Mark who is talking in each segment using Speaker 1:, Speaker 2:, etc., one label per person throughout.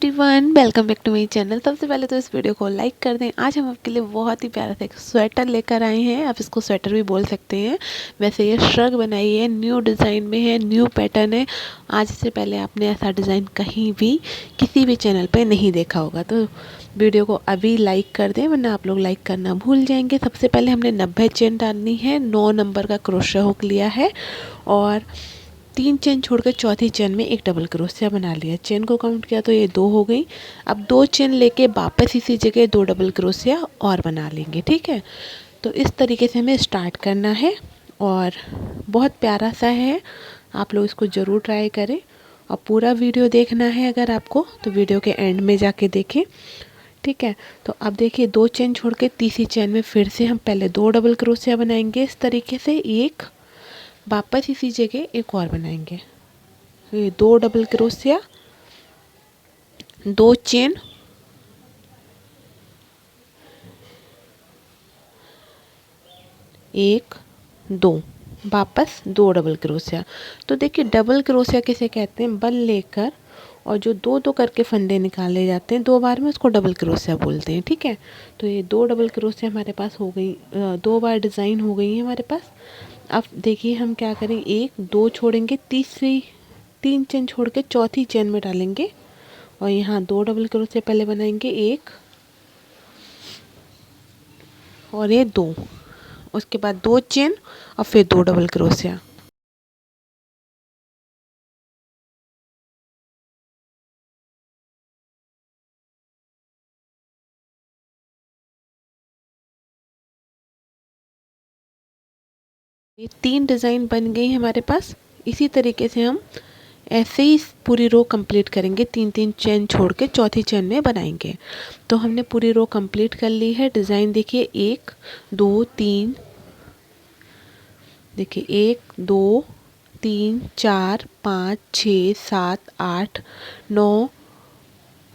Speaker 1: Everyone, welcome back to my channel. सबसे पहले तो इस वीडियो को लाइक कर दें। आज हम आपके लिए बहुत ही प्यारा सा एक स्वेटर लेकर आए हैं। आप इसको स्वेटर भी बोल सकते हैं। वैसे ये श्रग बनाई है, न्यू डिज़ाइन में है, न्यू पैटर्न है। आज से पहले आपने ऐसा डिज़ाइन कहीं भी किसी भी चैनल पे नहीं देखा होगा। तो वीडियो को अभी लाइक कर दें, वरना आप लोग लाइक करना भूल जाएंगे। सबसे पहले हमने 90 चेन डालनी है। 9 नंबर का क्रोशा हुक लिया है और 3 चेन छोड़कर चौथी चेन में एक डबल क्रोशिया बना लिया। चेन को काउंट किया तो ये 2 हो गई। अब 2 चेन लेके वापस इसी जगह 2 डबल क्रोशिया और बना लेंगे। ठीक है, तो इस तरीके से हमें स्टार्ट करना है और बहुत प्यारा सा है। आप लोग इसको ज़रूर ट्राई करें और पूरा वीडियो देखना है। अगर आपको तो वीडियो के एंड में जाके देखें। ठीक है, तो अब देखिए 2 चेन छोड़ के तीसरी चेन में फिर से हम पहले 2 डबल क्रोशिया बनाएंगे। इस तरीके से एक वापस इसी जगह एक और बनाएंगे। ये 2 डबल क्रोशिया, 2 चेन, एक, 2, वापस 2 डबल क्रोशिया। तो देखिए डबल क्रोशिया किसे कहते हैं, बल लेकर और जो 2 2 करके फंदे निकाले जाते हैं 2 बार में, उसको डबल क्रोशिया बोलते हैं। ठीक है, तो ये 2 डबल क्रोशिया हमारे पास हो गई, 2 बार डिज़ाइन हो गई है हमारे पास। अब देखिए हम क्या करेंगे, 1 2 छोड़ेंगे, तीसरी 3 चेन छोड़ के चौथी चेन में डालेंगे और यहाँ 2 डबल क्रोशिया पहले बनाएंगे, 1 और ये 2, उसके बाद 2 चेन और फिर 2 डबल क्रोशिया। ये 3 डिज़ाइन बन गई हमारे पास। इसी तरीके से हम ऐसे ही पूरी रो कंप्लीट करेंगे। 3 3 चेन छोड़ के चौथी चेन में बनाएंगे। तो हमने पूरी रो कंप्लीट कर ली है। डिज़ाइन देखिए 1 2 3, देखिए 1 2 3 4 5 6 7 8 9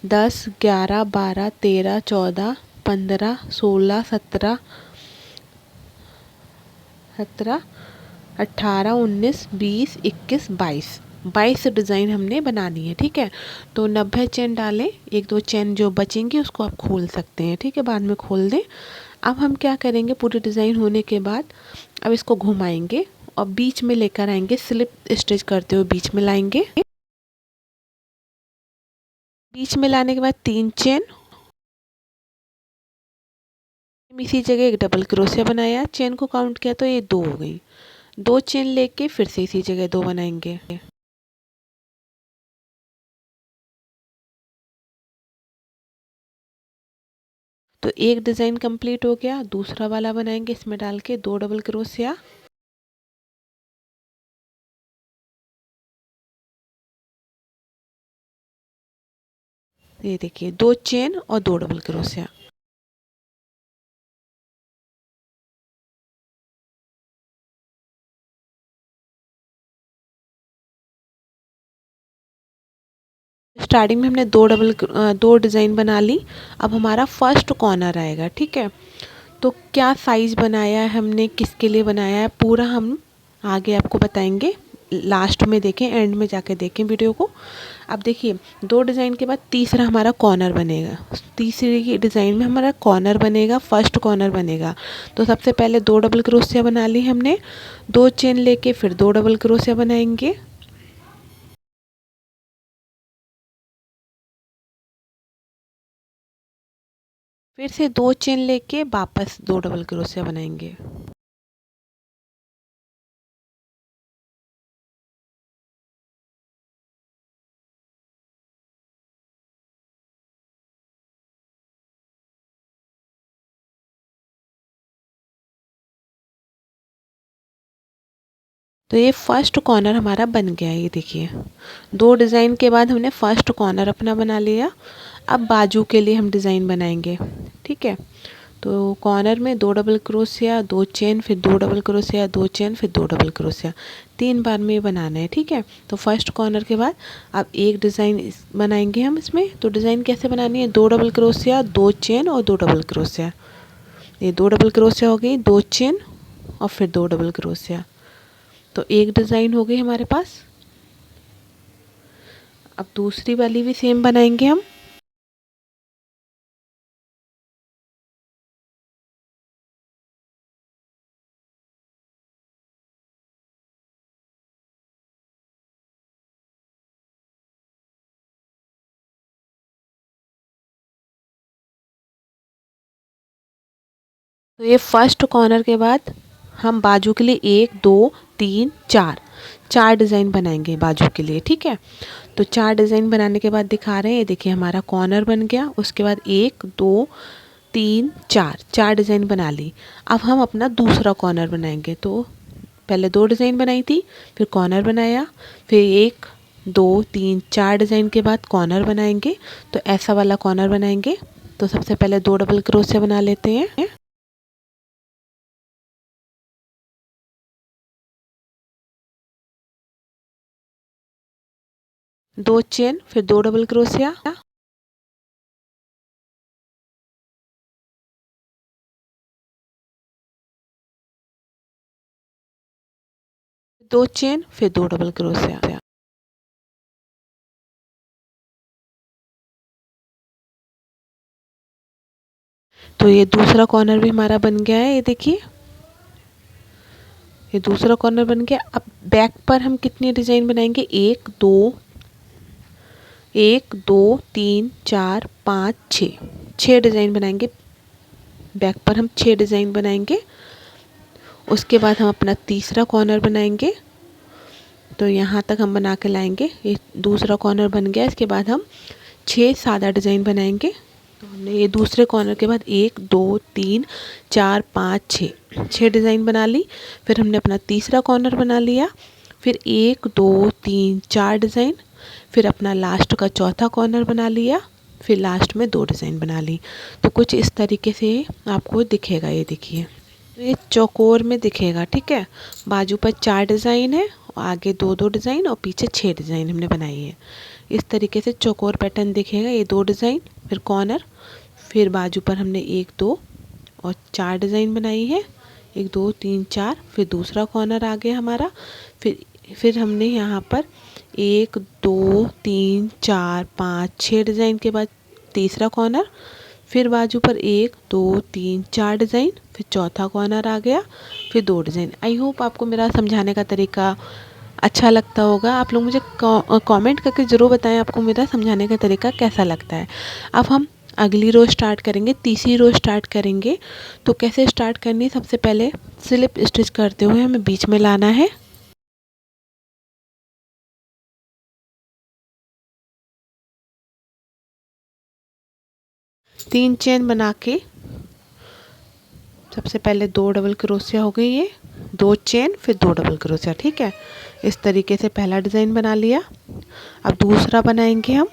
Speaker 1: 10 11 12 13 14 15 16 17 18 19 20 21 22 डिज़ाइन हमने बनानी है। ठीक है, तो 90 चेन डालें। 1 2 चेन जो बचेंगी उसको आप खोल सकते हैं। ठीक है, बाद में खोल दें। अब हम क्या करेंगे, पूरी डिज़ाइन होने के बाद अब इसको घुमाएंगे और बीच में लेकर आएंगे। स्लिप स्टिच करते हुए बीच में लाएंगे। बीच में लाने के बाद 3 चेन, इसी जगह एक डबल क्रोशिया बनाया। चेन को काउंट किया तो ये 2 हो गई। 2 चेन लेके फिर से इसी जगह 2 बनाएंगे। तो एक डिज़ाइन कंप्लीट हो गया। दूसरा वाला बनाएंगे, इसमें डाल के 2 डबल क्रोशिया, ये देखिए 2 चेन और 2 डबल क्रोशिया। स्टार्टिंग में हमने 2 डिज़ाइन बना ली। अब हमारा फर्स्ट कॉर्नर आएगा। ठीक है, तो क्या साइज बनाया है हमने, किसके लिए बनाया है, पूरा हम आगे आपको बताएंगे। लास्ट में देखें, एंड में जाके देखें वीडियो को। अब देखिए 2 डिज़ाइन के बाद तीसरा हमारा कॉर्नर बनेगा। तीसरी की डिज़ाइन में हमारा कॉर्नर बनेगा, फर्स्ट कॉर्नर बनेगा। तो सबसे पहले 2 डबल क्रोशिया बना ली हमने। 2 चेन लेके फिर 2 डबल क्रोशिया बनाएंगे। फिर से 2 चेन लेके वापस 2 डबल क्रोशिया बनाएंगे। तो ये फर्स्ट कॉर्नर हमारा बन गया। ये देखिए 2 डिज़ाइन के बाद हमने फर्स्ट कॉर्नर अपना बना लिया। अब बाजू के लिए हम डिज़ाइन बनाएंगे। ठीक है, तो कॉर्नर में 2 डबल क्रोशिया, 2 चेन, फिर 2 डबल क्रोशिया, 2 चेन, फिर 2 डबल क्रोशिया, 3 बार में बनाना है। ठीक है, तो फर्स्ट कॉर्नर के बाद अब एक डिज़ाइन बनाएंगे हम इसमें। तो डिज़ाइन कैसे बनानी है, 2 डबल क्रोशिया, 2 चेन और 2 डबल क्रोशिया। ये 2 डबल क्रोशिया हो गई, 2 चेन और फिर 2 डबल क्रोशिया। तो एक डिज़ाइन हो गई हमारे पास। अब दूसरी वाली भी सेम बनाएंगे हम। तो ये फर्स्ट कॉर्नर के बाद हम बाजू के लिए 1 2 3 4 4 डिज़ाइन बनाएंगे बाजू के लिए। ठीक है, तो 4 डिज़ाइन बनाने के बाद दिखा रहे हैं, ये देखिए हमारा कॉर्नर बन गया। उसके बाद 1 2 3 4 4 डिज़ाइन बना ली। अब हम अपना दूसरा कॉर्नर बनाएंगे। तो पहले 2 डिज़ाइन बनाई थी, फिर कॉर्नर बनाया, फिर 1 2 3 4 डिज़ाइन के बाद कॉर्नर बनाएंगे। तो ऐसा वाला कॉर्नर बनाएंगे। तो सबसे पहले 2 डबल क्रोशिया बना लेते हैं। 2 चेन, फिर 2 डबल क्रोशिया, 2 चेन, फिर 2 डबल क्रोशिया। तो ये दूसरा कॉर्नर भी हमारा बन गया है। ये देखिए, ये दूसरा कॉर्नर बन गया। अब बैक पर हम कितने डिज़ाइन बनाएंगे? 1 2 1 2 3 4 5 6 6 डिज़ाइन बनाएंगे। बैक पर हम 6 डिज़ाइन बनाएंगे। उसके बाद हम अपना तीसरा कॉर्नर बनाएंगे। तो यहाँ तक हम बना के लाएंगे। ये दूसरा कॉर्नर बन गया। इसके बाद हम 6 सादा डिज़ाइन बनाएंगे। तो हमने ये दूसरे कॉर्नर के बाद 1 2 3 4 5 6 डिज़ाइन बना ली। फिर हमने अपना तीसरा कॉर्नर बना लिया। फिर 1 2 3 4 डिज़ाइन, फिर अपना लास्ट का चौथा कॉर्नर बना लिया। फिर लास्ट में 2 डिज़ाइन बना ली। तो कुछ इस तरीके से आपको दिखेगा। ये देखिए, तो ये चौकोर में दिखेगा। ठीक है, बाजू पर 4 डिज़ाइन है, आगे 2 2 डिज़ाइन और पीछे 6 डिज़ाइन हमने बनाई है। इस तरीके से चौकोर पैटर्न दिखेगा। ये 2 डिज़ाइन, फिर कॉर्नर, फिर बाजू पर हमने 1 2 और 4 डिज़ाइन बनाई है। 1 2 3 4, फिर दूसरा कॉर्नर आ गया हमारा। फिर हमने यहाँ पर 1 2 3 4 5 6 डिज़ाइन के बाद तीसरा कॉर्नर, फिर बाजू पर 1 2 3 4 डिज़ाइन, फिर चौथा कॉर्नर आ गया, फिर 2 डिज़ाइन। आई होप आपको मेरा समझाने का तरीका अच्छा लगता होगा। आप लोग मुझे कमेंट करके ज़रूर बताएं आपको मेरा समझाने का तरीका कैसा लगता है। अब हम अगली रो स्टार्ट करेंगे, तीसरी रो स्टार्ट करेंगे। तो कैसे स्टार्ट करनी है? सबसे पहले स्लिप स्टिच करते हुए हमें बीच में लाना है। 3 चेन बना के सबसे पहले 2 डबल क्रोशिया हो गई, ये 2 चेन, फिर 2 डबल क्रोशिया। ठीक है, इस तरीके से पहला डिज़ाइन बना लिया। अब दूसरा बनाएंगे हम।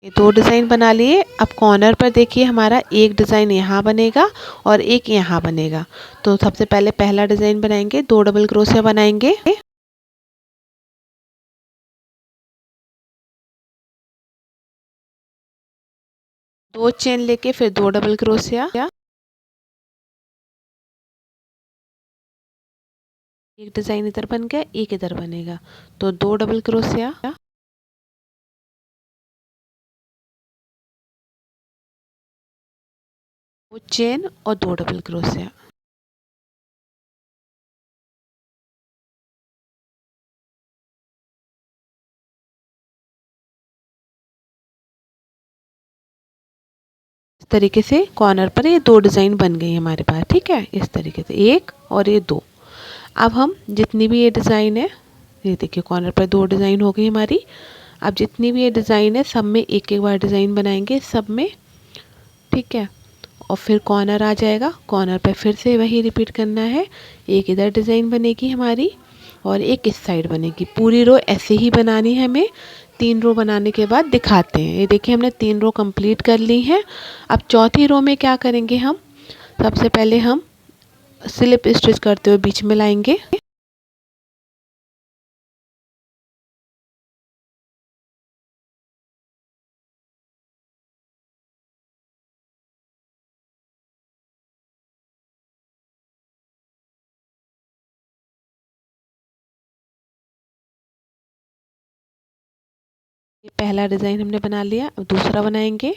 Speaker 1: ये 2 डिज़ाइन बना लिए। अब कॉर्नर पर देखिए हमारा एक डिज़ाइन यहाँ बनेगा और एक यहाँ बनेगा। तो सबसे पहले पहला डिज़ाइन बनाएंगे, 2 डबल क्रोशिया बनाएंगे। 2 चेन लेके फिर 2 डबल क्रोशिया, एक डिज़ाइन इधर बन गया, एक इधर बनेगा। तो 2 डबल क्रोशिया, 2 चेन और 2 डबल क्रोशिया। इस तरीके से कॉर्नर पर ये 2 डिज़ाइन बन गई हमारे पास। ठीक है, इस तरीके से एक और ये 2। अब हम जितनी भी ये डिज़ाइन है, ये देखिए कॉर्नर पर 2 डिज़ाइन हो गई हमारी। अब जितनी भी ये डिज़ाइन है सब में एक एक बार डिज़ाइन बनाएंगे सब में। ठीक है, और फिर कॉर्नर आ जाएगा। कॉर्नर पे फिर से वही रिपीट करना है। एक इधर डिज़ाइन बनेगी हमारी और एक इस साइड बनेगी। पूरी रो ऐसे ही बनानी है हमें। 3 रो बनाने के बाद दिखाते हैं। ये देखिए हमने 3 रो कंप्लीट कर ली हैं। अब चौथी रो में क्या करेंगे हम? सबसे पहले हम स्लिप स्टिच करते हुए बीच में लाएंगे। ये पहला डिज़ाइन हमने बना लिया। अब दूसरा बनाएंगे।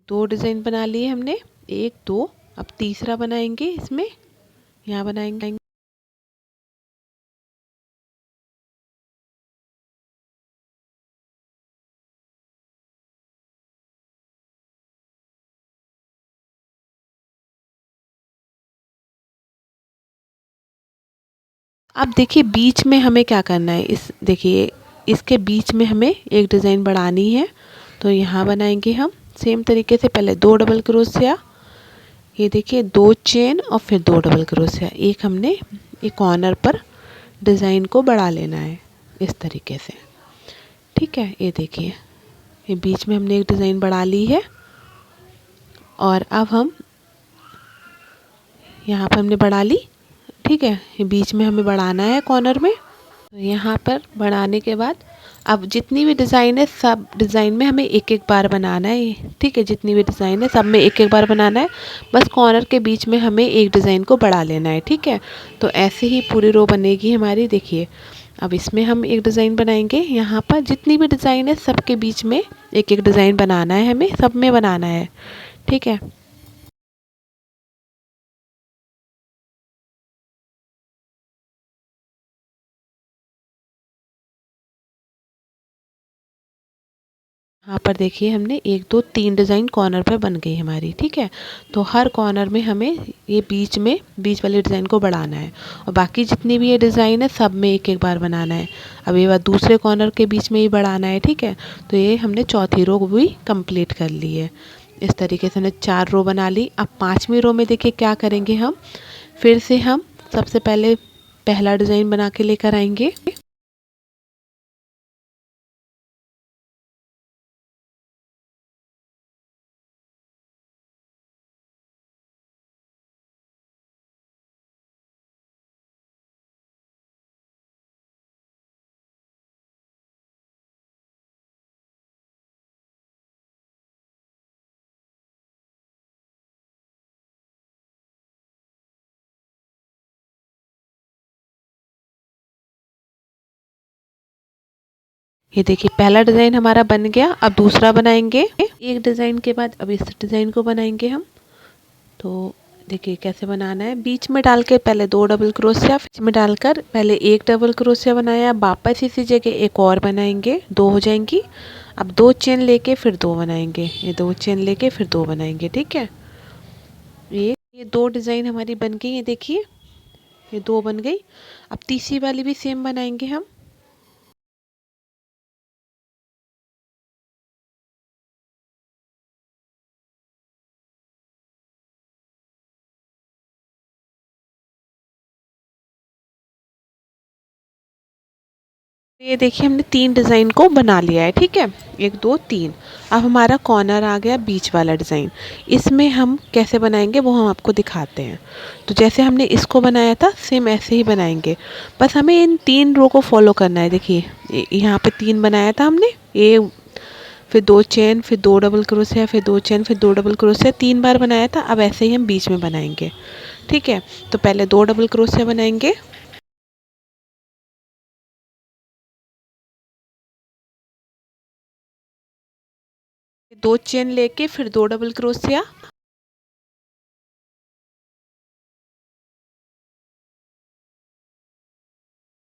Speaker 1: दो डिज़ाइन बना लिए हमने, एक दो। अब तीसरा बनाएंगे इसमें, यहाँ बनाएंगे। अब देखिए बीच में हमें क्या करना है, इस देखिए इसके बीच में हमें एक डिज़ाइन बढ़ानी है। तो यहाँ बनाएंगे हम सेम तरीके से, पहले 2 डबल क्रोशिया, ये देखिए 2 चेन और फिर 2 डबल क्रोशिया। एक हमने एक कॉर्नर पर डिज़ाइन को बढ़ा लेना है इस तरीके से, ठीक है। ये देखिए ये बीच में हमने एक डिज़ाइन बढ़ा ली है। और अब हम यहाँ पर हमने बढ़ा ली, ठीक है। ये बीच में हमें बढ़ाना है कॉर्नर में। तो यहाँ पर बढ़ाने के बाद अब जितनी भी डिज़ाइन है सब डिज़ाइन में हमें एक एक बार बनाना है, ठीक है। जितनी भी डिज़ाइन है सब में एक एक बार बनाना है। बस कॉर्नर के बीच में हमें एक डिज़ाइन को बढ़ा लेना है, ठीक है। तो ऐसे ही पूरी रो बनेगी हमारी। देखिए अब इसमें हम एक डिज़ाइन बनाएंगे। यहाँ पर जितनी भी डिज़ाइन है सबके बीच में एक एक डिज़ाइन बनाना है, हमें सब में बनाना है, ठीक है। यहाँ पर देखिए हमने 1 2 3 डिज़ाइन कॉर्नर पर बन गई हमारी, ठीक है। तो हर कॉर्नर में हमें ये बीच वाले डिज़ाइन को बढ़ाना है। और बाकी जितनी भी ये डिज़ाइन है सब में एक एक बार बनाना है। अब ये बार दूसरे कॉर्नर के बीच में ही बढ़ाना है, ठीक है। तो ये हमने चौथी रो भी कंप्लीट कर ली है। इस तरीके से हमने 4 रो बना ली। अब 5वीं रो में देखिए क्या करेंगे हम, फिर से हम सबसे पहले पहला डिज़ाइन बना के लेकर आएंगे। ये देखिए पहला डिज़ाइन हमारा बन गया। अब दूसरा बनाएंगे। एक डिज़ाइन के बाद अब इस डिज़ाइन को बनाएंगे हम। तो देखिए कैसे बनाना है, बीच में डाल के पहले 2 डबल क्रोशिया, बीच में डालकर पहले 1 डबल क्रोशिया बनाया। वापस इसी जगह एक और बनाएंगे, 2 हो जाएंगी। अब 2 चेन लेके फिर 2 बनाएंगे, ये 2 चेन लेके फिर 2 बनाएंगे, ठीक है। ये 2 डिज़ाइन हमारी बन गई है। देखिए ये 2 बन गई। अब तीसरी वाली भी सेम बनाएंगे हम। ये देखिए हमने 3 डिज़ाइन को बना लिया है, ठीक है। 1 2 3। अब हमारा कॉर्नर आ गया बीच वाला डिज़ाइन। इसमें हम कैसे बनाएंगे वो हम आपको दिखाते हैं। तो जैसे हमने इसको बनाया था सेम ऐसे ही बनाएंगे। बस हमें इन 3 रो को फॉलो करना है। देखिए यहाँ पे 3 बनाया था हमने, ये फिर 2 चेन, फिर 2 डबल क्रोशिया, फिर 2 चेन, फिर 2 डबल क्रोशिया, 3 बार बनाया था। अब ऐसे ही हम बीच में बनाएंगे, ठीक है। तो पहले 2 डबल क्रोशिया बनाएंगे, 2 चेन लेके फिर 2 डबल क्रोशिया,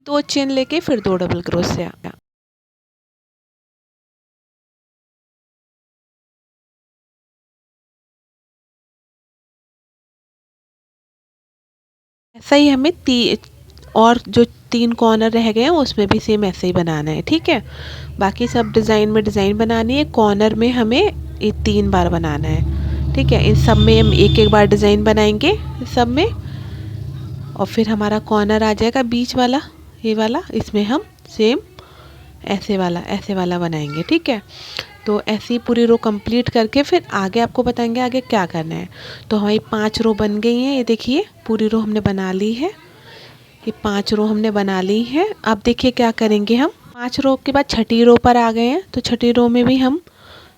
Speaker 1: 2 चेन लेके फिर 2 डबल क्रोशिया। ऐसा ही हमें और जो 3 कॉर्नर रह गए हैं उसमें भी सेम ऐसे ही बनाना है, ठीक है। बाकी सब डिज़ाइन में डिज़ाइन बनानी है, कॉर्नर में हमें ये 3 बार बनाना है, ठीक है। इन सब में हम एक एक बार डिज़ाइन बनाएंगे इस सब में। और फिर हमारा कॉर्नर आ जाएगा बीच वाला, ये वाला। इसमें हम सेम ऐसे वाला बनाएंगे, ठीक है। तो ऐसे ही पूरी रो कंप्लीट करके फिर आगे आपको बताएंगे आगे क्या करना है। तो हमारी 5 रो बन गई हैं, ये देखिए पूरी रो हमने बना ली है, ये 5 रो हमने बना ली है। अब देखिए क्या करेंगे, हम 5 रो के बाद छठी रो पर आ गए हैं। तो छठी रो में भी हम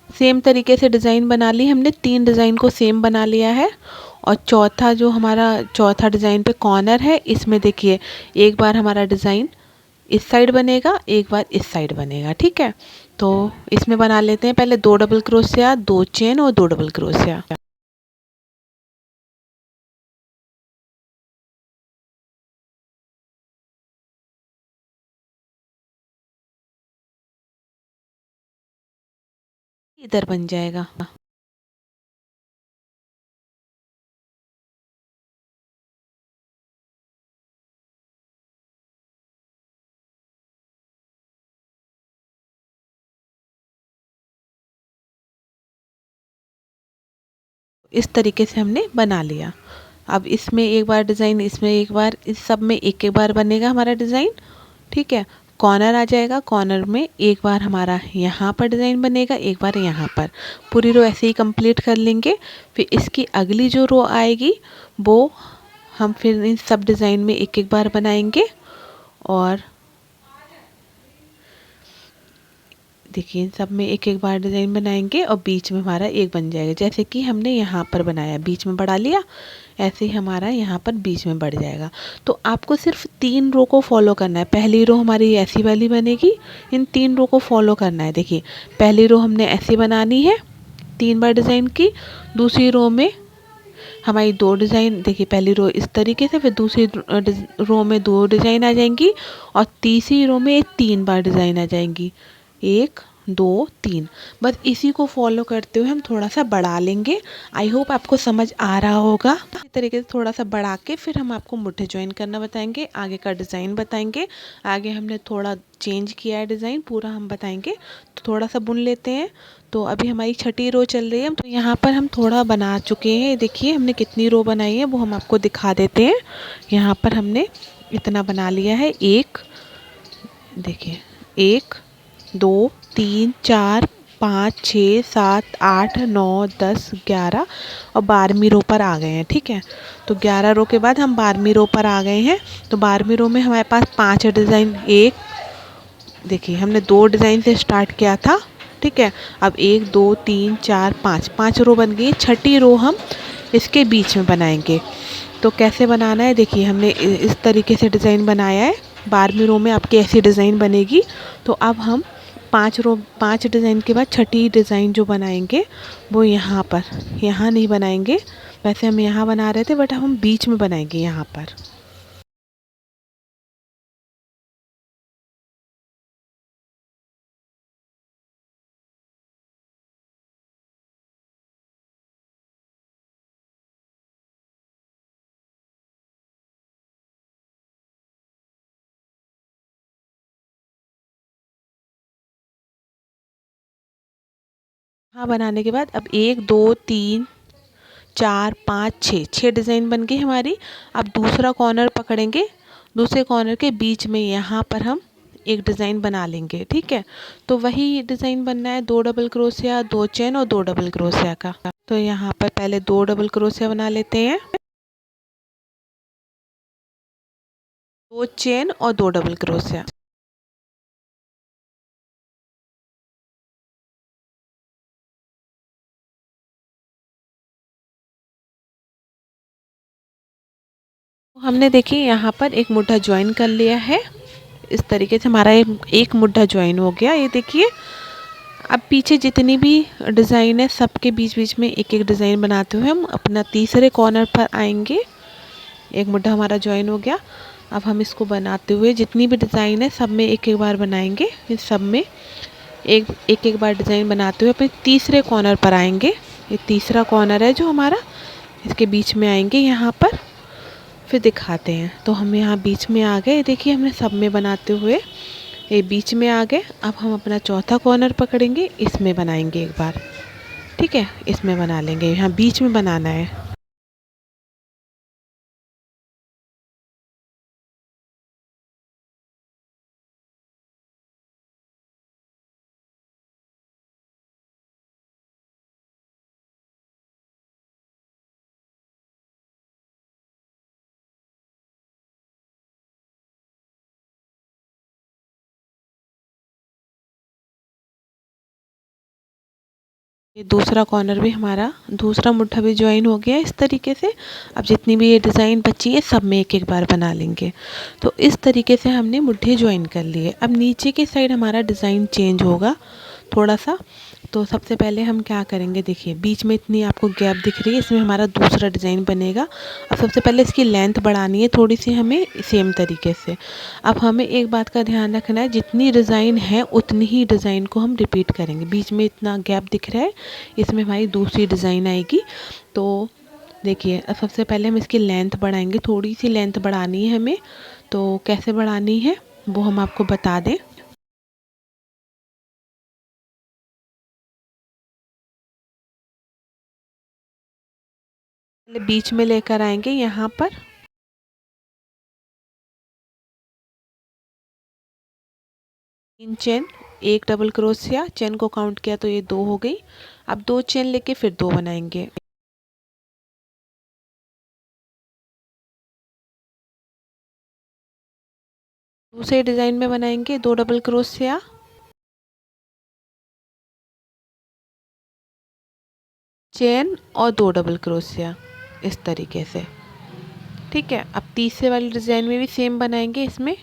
Speaker 1: सेम तरीके से डिज़ाइन बना ली हमने, 3 डिज़ाइन को सेम बना लिया है। और चौथा जो हमारा चौथा डिज़ाइन पे कॉर्नर है, इसमें देखिए एक बार हमारा डिज़ाइन इस साइड बनेगा, एक बार इस साइड बनेगा, ठीक है। तो इसमें बना लेते हैं पहले 2 डबल क्रोशिया, 2 चेन और 2 डबल क्रोशिया। इधर बन जाएगा। इस तरीके से हमने बना लिया। अब इसमें एक बार डिज़ाइन, इसमें एक बार, इस सब में एक एक बार बनेगा हमारा डिज़ाइन, ठीक है। कॉर्नर आ जाएगा, कॉर्नर में एक बार हमारा यहाँ पर डिज़ाइन बनेगा, एक बार यहाँ पर। पूरी रो ऐसे ही कंप्लीट कर लेंगे। फिर इसकी अगली जो रो आएगी वो हम फिर इन सब डिज़ाइन में एक एक बार बनाएंगे। और देखिए इन सब में एक एक बार डिज़ाइन बनाएंगे और बीच में हमारा एक बन जाएगा, जैसे कि हमने यहाँ पर बनाया, बीच में बढ़ा लिया, ऐसे ही हमारा यहाँ पर बीच में बढ़ जाएगा। तो आपको सिर्फ 3 रो को फॉलो करना है। पहली रो हमारी ऐसी वाली बनेगी, इन 3 रो को फॉलो करना है। देखिए पहली रो हमने ऐसी बनानी है, 3 बार डिज़ाइन की। दूसरी रो में हमारी 2 डिज़ाइन, देखिए पहली रो इस तरीके से, फिर दूसरी रो में 2 डिज़ाइन आ जाएंगी और तीसरी रो में 3 बार डिज़ाइन आ जाएंगी, 1 2 3। बस इसी को फॉलो करते हुए हम थोड़ा सा बढ़ा लेंगे। आई होप आपको समझ आ रहा होगा। इसी तरीके से थोड़ा सा बढ़ा के फिर हम आपको मुट्ठे ज्वाइन करना बताएंगे, आगे का डिज़ाइन बताएंगे। आगे हमने थोड़ा चेंज किया है डिज़ाइन, पूरा हम बताएंगे। तो थोड़ा सा बुन लेते हैं। तो अभी हमारी छठी रो चल रही है, तो यहाँ पर हम थोड़ा बना चुके हैं। देखिए हमने कितनी रो बनाई है वो हम आपको दिखा देते हैं। यहाँ पर हमने इतना बना लिया है। एक, देखिए 1 2 3 4 5 6 7 8 9 10 11 और 12वीं रो पर आ गए हैं, ठीक है। तो 11 रो के बाद हम 12वीं रो पर आ गए हैं। तो 12वीं रो में हमारे पास 5 डिज़ाइन, एक, देखिए हमने 2 डिज़ाइन से स्टार्ट किया था, ठीक है। अब 1 2 3 4 5, 5 रो बन गई। छठी रो हम इसके बीच में बनाएंगे। तो कैसे बनाना है, देखिए हमने इस तरीके से डिज़ाइन बनाया है। 12वीं रो में आपकी ऐसी डिज़ाइन बनेगी। तो अब हम 5 डिज़ाइन के बाद छठी डिज़ाइन जो बनाएंगे वो यहाँ पर, यहाँ नहीं बनाएंगे। वैसे हम यहाँ बना रहे थे बट हम बीच में बनाएंगे यहाँ पर। यहाँ बनाने के बाद अब 1 2 3 4 5 6, 6 डिज़ाइन बन गई हमारी। अब दूसरा कॉर्नर पकड़ेंगे, दूसरे कॉर्नर के बीच में यहाँ पर हम एक डिज़ाइन बना लेंगे, ठीक है। तो वही डिज़ाइन बनना है, 2 डबल क्रोशिया, 2 चेन और 2 डबल क्रोशिया का। तो यहाँ पर पहले 2 डबल क्रोशिया बना लेते हैं, 2 चेन और 2 डबल क्रोशिया। हमने देखिए यहाँ पर एक मुड्ढा ज्वाइन कर लिया है। इस तरीके से हमारा एक मुड्ढा ज्वाइन हो गया, ये देखिए। अब पीछे जितनी भी डिज़ाइन है सबके बीच बीच में एक एक डिज़ाइन बनाते हुए हम अपना तीसरे कॉर्नर पर आएंगे। एक मुड्ढा हमारा ज्वाइन हो गया। अब हम इसको बनाते हुए जितनी भी डिज़ाइन है सब में एक एक बार बनाएंगे। इस सब में एक एक बार डिज़ाइन बनाते हुए अपने तीसरे कॉर्नर पर आएंगे। ये तीसरा कॉर्नर है जो हमारा, इसके बीच में आएंगे यहाँ पर। फिर दिखाते हैं। तो हम यहाँ बीच में आ गए, देखिए हमने सब में बनाते हुए ये बीच में आ गए। अब हम अपना चौथा कॉर्नर पकड़ेंगे, इसमें बनाएंगे एक बार, ठीक है। इसमें बना लेंगे, यहाँ बीच में बनाना है। ये दूसरा कॉर्नर भी हमारा, दूसरा मुट्ठा भी ज्वाइन हो गया इस तरीके से। अब जितनी भी ये डिज़ाइन बची है सब में एक एक बार बना लेंगे। तो इस तरीके से हमने मुट्ठे ज्वाइन कर लिए। अब नीचे के साइड हमारा डिज़ाइन चेंज होगा थोड़ा सा। तो सबसे पहले हम क्या करेंगे, देखिए बीच में इतनी आपको गैप दिख रही है, इसमें हमारा दूसरा डिज़ाइन बनेगा। अब सबसे पहले इसकी लेंथ बढ़ानी है थोड़ी सी हमें, सेम तरीके से। अब हमें एक बात का ध्यान रखना है, जितनी डिज़ाइन है उतनी ही डिज़ाइन को हम रिपीट करेंगे। बीच में इतना गैप दिख रहा है, इसमें हमारी दूसरी डिज़ाइन आएगी। तो देखिए अब सबसे पहले हम इसकी लेंथ बढ़ाएंगे, थोड़ी सी लेंथ बढ़ानी है हमें। तो कैसे बढ़ानी है वो हम आपको बता दें। पहले बीच में लेकर आएंगे यहाँ पर, 3 चेन, एक डबल क्रोशिया, चेन को काउंट किया तो ये 2 हो गई। अब 2 चेन लेके फिर 2 बनाएंगे। दूसरे डिज़ाइन में बनाएंगे 2 डबल क्रोशिया, चेन और 2 डबल क्रोशिया, इस तरीके से। ठीक है, अब तीसरे वाली डिज़ाइन में भी सेम बनाएंगे। इसमें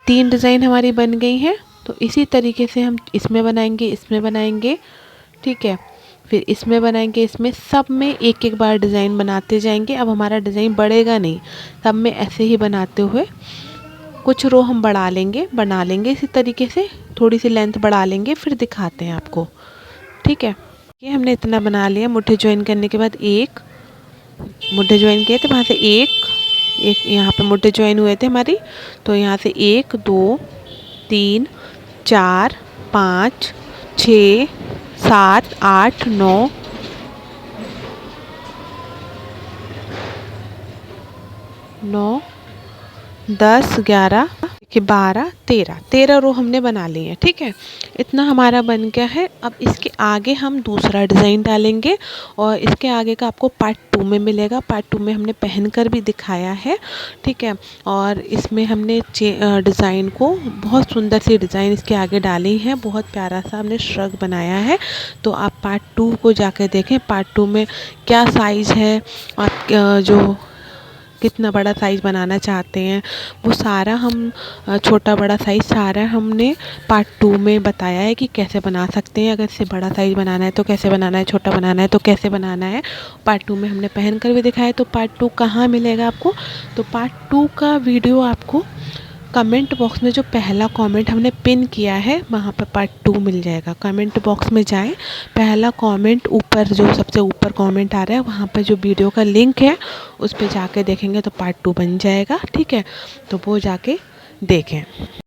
Speaker 1: तीन डिज़ाइन हमारी बन गई हैं। तो इसी तरीके से हम इसमें बनाएंगे, इसमें बनाएंगे। ठीक है, फिर इसमें बनाएंगे, इसमें सब में एक एक बार डिज़ाइन बनाते जाएंगे। अब हमारा डिज़ाइन बढ़ेगा नहीं, सब में ऐसे ही बनाते हुए कुछ रो हम बढ़ा लेंगे, बना लेंगे इसी तरीके से। थोड़ी सी लेंथ बढ़ा लेंगे, फिर दिखाते हैं आपको। ठीक है, ये हमने इतना बना लिया। मुट्ठे ज्वाइन करने के बाद एक मुट्ठे ज्वाइन किए थे, वहाँ से एक यहाँ पे मुट्ठे ज्वाइन हुए थे हमारी। तो यहाँ से 1 2 3 4 5 6 7 8 9 9 10 11 12 13 रो हमने बना ली है। ठीक है, इतना हमारा बन गया है। अब इसके आगे हम दूसरा डिज़ाइन डालेंगे और इसके आगे का आपको पार्ट 2 में मिलेगा। पार्ट 2 में हमने पहनकर भी दिखाया है। ठीक है, और इसमें हमने डिज़ाइन को, बहुत सुंदर सी डिज़ाइन इसके आगे डाली है, बहुत प्यारा सा हमने श्रग बनाया है। तो आप पार्ट 2 को जाकर देखें, पार्ट 2 में क्या साइज़ है, आप जो कितना बड़ा साइज़ बनाना चाहते हैं वो सारा हम, छोटा बड़ा साइज़ सारा हमने पार्ट 2 में बताया है कि कैसे बना सकते हैं। अगर इससे बड़ा साइज़ बनाना है तो कैसे बनाना है, छोटा बनाना है तो कैसे बनाना है। पार्ट 2 में हमने पहन कर भी दिखाया। तो पार्ट 2 कहाँ मिलेगा आपको, तो पार्ट 2 का वीडियो आपको कमेंट बॉक्स में, जो पहला कमेंट हमने पिन किया है वहाँ पर पार्ट 2 मिल जाएगा। कमेंट बॉक्स में जाएं, पहला कमेंट ऊपर, जो सबसे ऊपर कमेंट आ रहा है वहाँ पर जो वीडियो का लिंक है उस पर जाके देखेंगे तो पार्ट 2 बन जाएगा। ठीक है, तो वो जाके देखें।